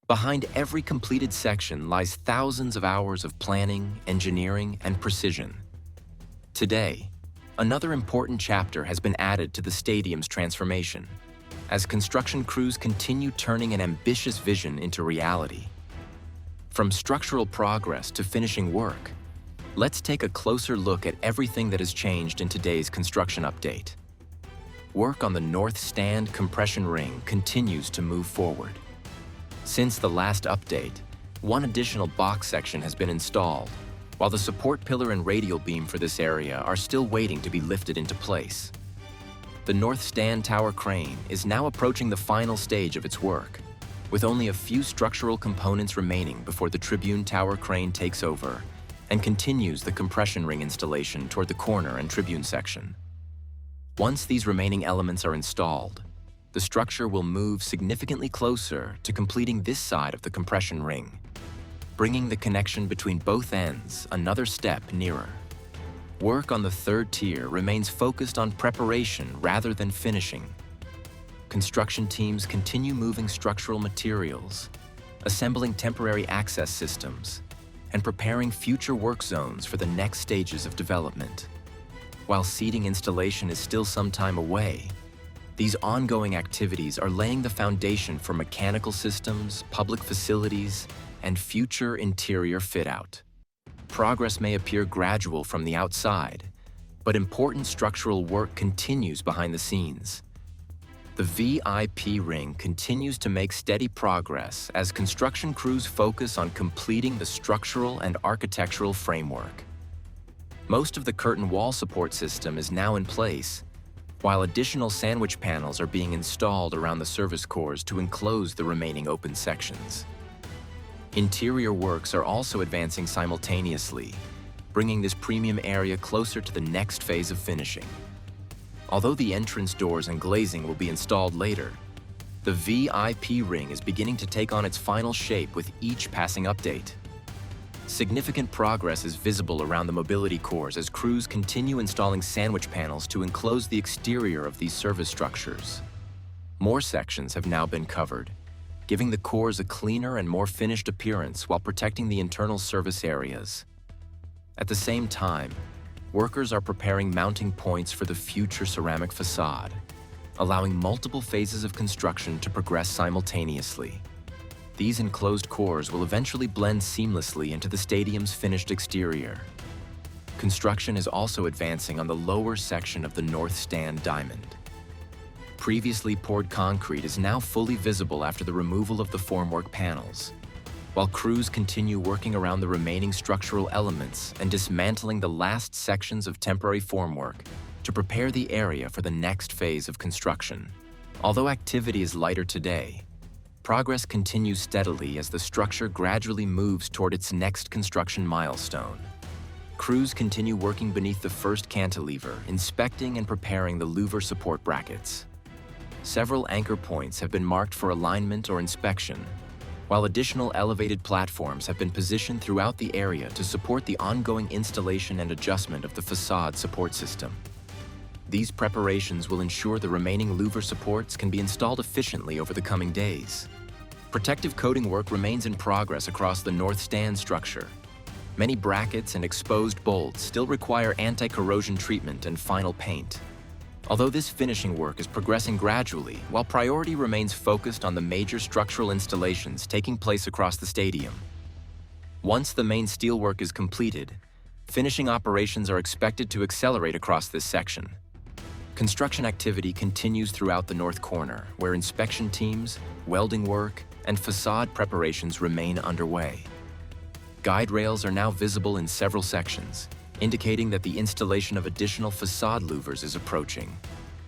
Behind every completed section lies thousands of hours of planning, engineering, and precision. Today, another important chapter has been added to the stadium's transformation, as construction crews continue turning an ambitious vision into reality. From structural progress to finishing work, let's take a closer look at everything that has changed in today's construction update. Work on the North Stand compression ring continues to move forward. Since the last update, one additional box section has been installed, while the support pillar and radial beam for this area are still waiting to be lifted into place. The North Stand tower crane is now approaching the final stage of its work, with only a few structural components remaining before the Tribune tower crane takes over and continues the compression ring installation toward the corner and Tribune section. Once these remaining elements are installed, the structure will move significantly closer to completing this side of the compression ring, bringing the connection between both ends another step nearer. Work on the third tier remains focused on preparation rather than finishing. Construction teams continue moving structural materials, assembling temporary access systems, and preparing future work zones for the next stages of development. While seating installation is still some time away, these ongoing activities are laying the foundation for mechanical systems, public facilities, and future interior fit-out. Progress may appear gradual from the outside, but important structural work continues behind the scenes. The VIP ring continues to make steady progress as construction crews focus on completing the structural and architectural framework. Most of the curtain wall support system is now in place, while additional sandwich panels are being installed around the service cores to enclose the remaining open sections. Interior works are also advancing simultaneously, bringing this premium area closer to the next phase of finishing. Although the entrance doors and glazing will be installed later, the VIP ring is beginning to take on its final shape with each passing update. Significant progress is visible around the mobility cores as crews continue installing sandwich panels to enclose the exterior of these service structures. More sections have now been covered, giving the cores a cleaner and more finished appearance while protecting the internal service areas. At the same time, workers are preparing mounting points for the future ceramic facade, allowing multiple phases of construction to progress simultaneously. These enclosed cores will eventually blend seamlessly into the stadium's finished exterior. Construction is also advancing on the lower section of the North Stand diamond. Previously poured concrete is now fully visible after the removal of the formwork panels, while crews continue working around the remaining structural elements and dismantling the last sections of temporary formwork to prepare the area for the next phase of construction. Although activity is lighter today, progress continues steadily as the structure gradually moves toward its next construction milestone. Crews continue working beneath the first cantilever, inspecting and preparing the louver support brackets. Several anchor points have been marked for alignment or inspection, while additional elevated platforms have been positioned throughout the area to support the ongoing installation and adjustment of the facade support system. These preparations will ensure the remaining louver supports can be installed efficiently over the coming days. Protective coating work remains in progress across the North Stand structure. Many brackets and exposed bolts still require anti-corrosion treatment and final paint. Although this finishing work is progressing gradually, while priority remains focused on the major structural installations taking place across the stadium. Once the main steelwork is completed, finishing operations are expected to accelerate across this section. Construction activity continues throughout the north corner, where inspection teams, welding work, and facade preparations remain underway. Guide rails are now visible in several sections, indicating that the installation of additional facade louvers is approaching,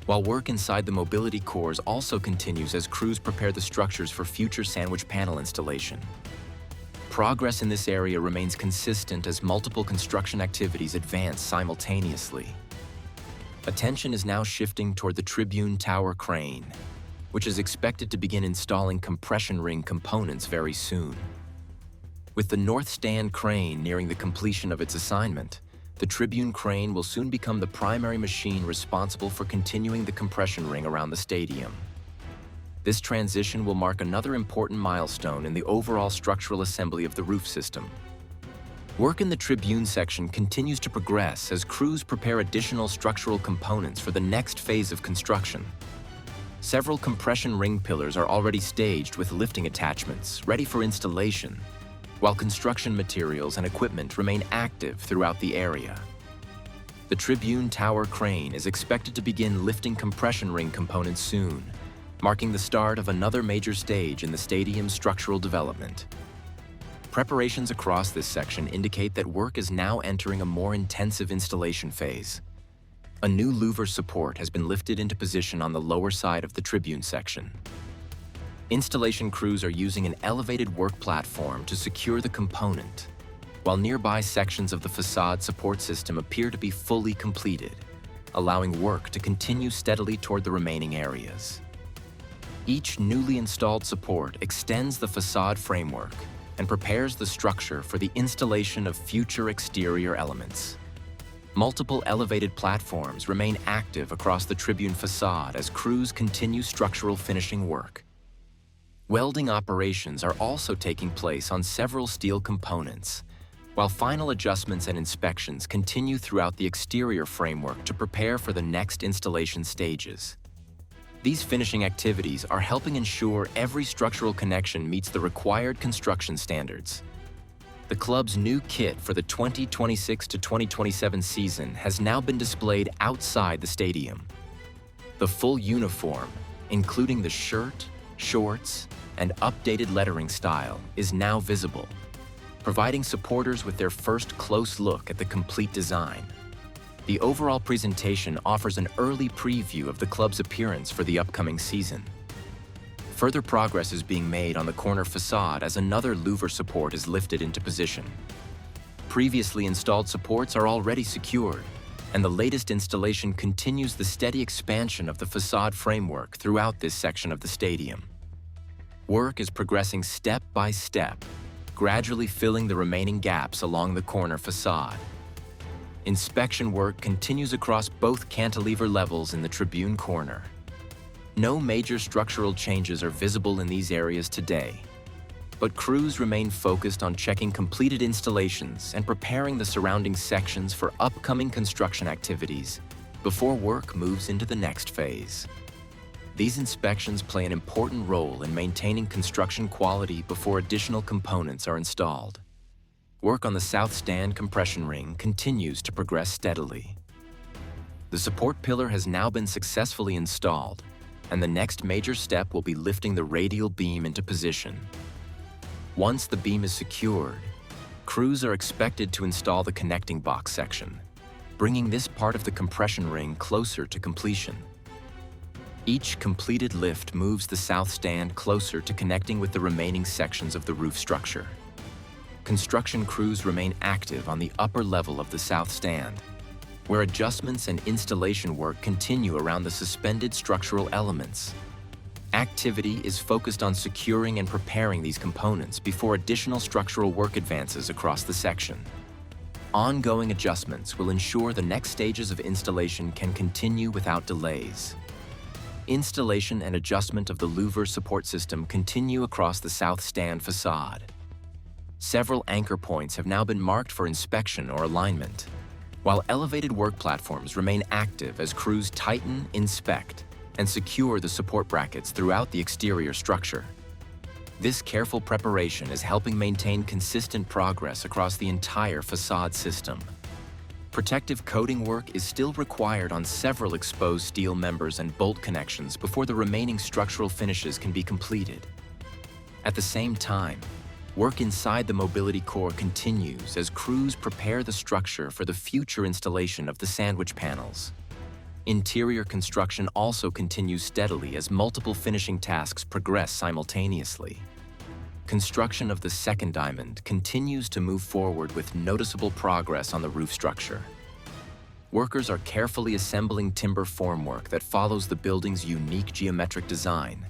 while work inside the mobility cores also continues as crews prepare the structures for future sandwich panel installation. Progress in this area remains consistent as multiple construction activities advance simultaneously. Attention is now shifting toward the Tribune tower crane, which is expected to begin installing compression ring components very soon. With the North Stand crane nearing the completion of its assignment, the Tribune crane will soon become the primary machine responsible for continuing the compression ring around the stadium. This transition will mark another important milestone in the overall structural assembly of the roof system. Work in the Tribune section continues to progress as crews prepare additional structural components for the next phase of construction. Several compression ring pillars are already staged with lifting attachments, ready for installation, while construction materials and equipment remain active throughout the area. The Tribune Tower crane is expected to begin lifting compression ring components soon, marking the start of another major stage in the stadium's structural development. Preparations across this section indicate that work is now entering a more intensive installation phase. A new louver support has been lifted into position on the lower side of the Tribune section. Installation crews are using an elevated work platform to secure the component, while nearby sections of the facade support system appear to be fully completed, allowing work to continue steadily toward the remaining areas. Each newly installed support extends the facade framework and prepares the structure for the installation of future exterior elements. Multiple elevated platforms remain active across the Tribune facade as crews continue structural finishing work. Welding operations are also taking place on several steel components, while final adjustments and inspections continue throughout the exterior framework to prepare for the next installation stages. These finishing activities are helping ensure every structural connection meets the required construction standards. The club's new kit for the 2026 to 2027 season has now been displayed outside the stadium. The full uniform, including the shirt, shorts, and updated lettering style, is now visible, providing supporters with their first close look at the complete design. The overall presentation offers an early preview of the club's appearance for the upcoming season. Further progress is being made on the corner facade as another louver support is lifted into position. Previously installed supports are already secured, and the latest installation continues the steady expansion of the facade framework throughout this section of the stadium. Work is progressing step by step, gradually filling the remaining gaps along the corner facade. Inspection work continues across both cantilever levels in the Tribune corner. No major structural changes are visible in these areas today, but crews remain focused on checking completed installations and preparing the surrounding sections for upcoming construction activities before work moves into the next phase. These inspections play an important role in maintaining construction quality before additional components are installed. Work on the south stand compression ring continues to progress steadily. The support pillar has now been successfully installed, and the next major step will be lifting the radial beam into position. Once the beam is secured, crews are expected to install the connecting box section, bringing this part of the compression ring closer to completion. Each completed lift moves the south stand closer to connecting with the remaining sections of the roof structure. Construction crews remain active on the upper level of the south stand, where adjustments and installation work continue around the suspended structural elements. Activity is focused on securing and preparing these components before additional structural work advances across the section. Ongoing adjustments will ensure the next stages of installation can continue without delays. Installation and adjustment of the louver support system continue across the south stand facade. Several anchor points have now been marked for inspection or alignment, while elevated work platforms remain active as crews tighten, inspect, and secure the support brackets throughout the exterior structure. This careful preparation is helping maintain consistent progress across the entire facade system. Protective coating work is still required on several exposed steel members and bolt connections before the remaining structural finishes can be completed. At the same time, work inside the mobility core continues as crews prepare the structure for the future installation of the sandwich panels. Interior construction also continues steadily as multiple finishing tasks progress simultaneously. Construction of the second diamond continues to move forward with noticeable progress on the roof structure. Workers are carefully assembling timber formwork that follows the building's unique geometric design,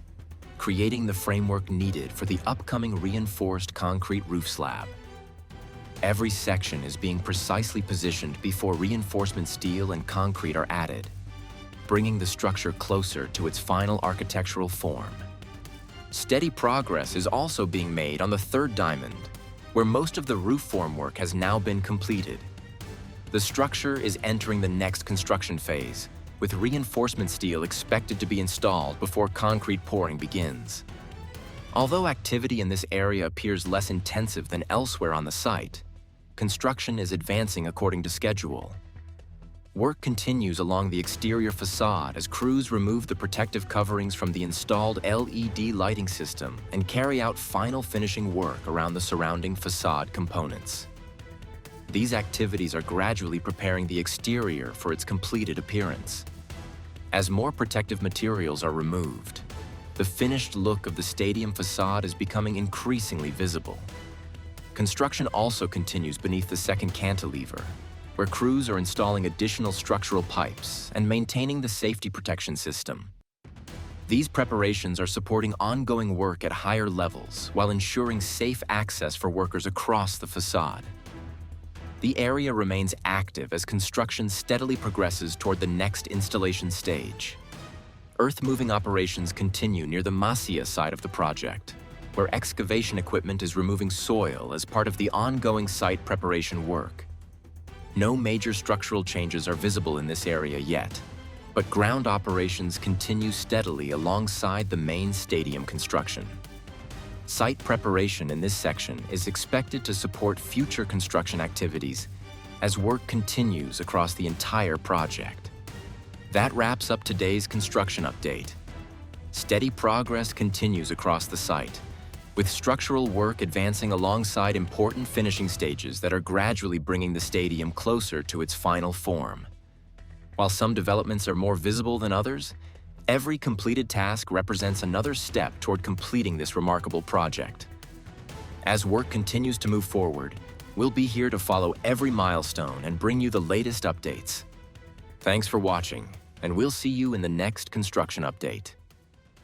creating the framework needed for the upcoming reinforced concrete roof slab. Every section is being precisely positioned before reinforcement steel and concrete are added, bringing the structure closer to its final architectural form. Steady progress is also being made on the third diamond, where most of the roof formwork has now been completed. The structure is entering the next construction phase, with reinforcement steel expected to be installed before concrete pouring begins. Although activity in this area appears less intensive than elsewhere on the site, construction is advancing according to schedule. Work continues along the exterior facade as crews remove the protective coverings from the installed LED lighting system and carry out final finishing work around the surrounding facade components. These activities are gradually preparing the exterior for its completed appearance. As more protective materials are removed, the finished look of the stadium facade is becoming increasingly visible. Construction also continues beneath the second cantilever, where crews are installing additional structural pipes and maintaining the safety protection system. These preparations are supporting ongoing work at higher levels while ensuring safe access for workers across the facade. The area remains active as construction steadily progresses toward the next installation stage. Earth-moving operations continue near the Masia side of the project, where excavation equipment is removing soil as part of the ongoing site preparation work. No major structural changes are visible in this area yet, but ground operations continue steadily alongside the main stadium construction. Site preparation in this section is expected to support future construction activities as work continues across the entire project. That wraps up today's construction update. Steady progress continues across the site, with structural work advancing alongside important finishing stages that are gradually bringing the stadium closer to its final form. While some developments are more visible than others, every completed task represents another step toward completing this remarkable project. As work continues to move forward, we'll be here to follow every milestone and bring you the latest updates. Thanks for watching, and we'll see you in the next construction update.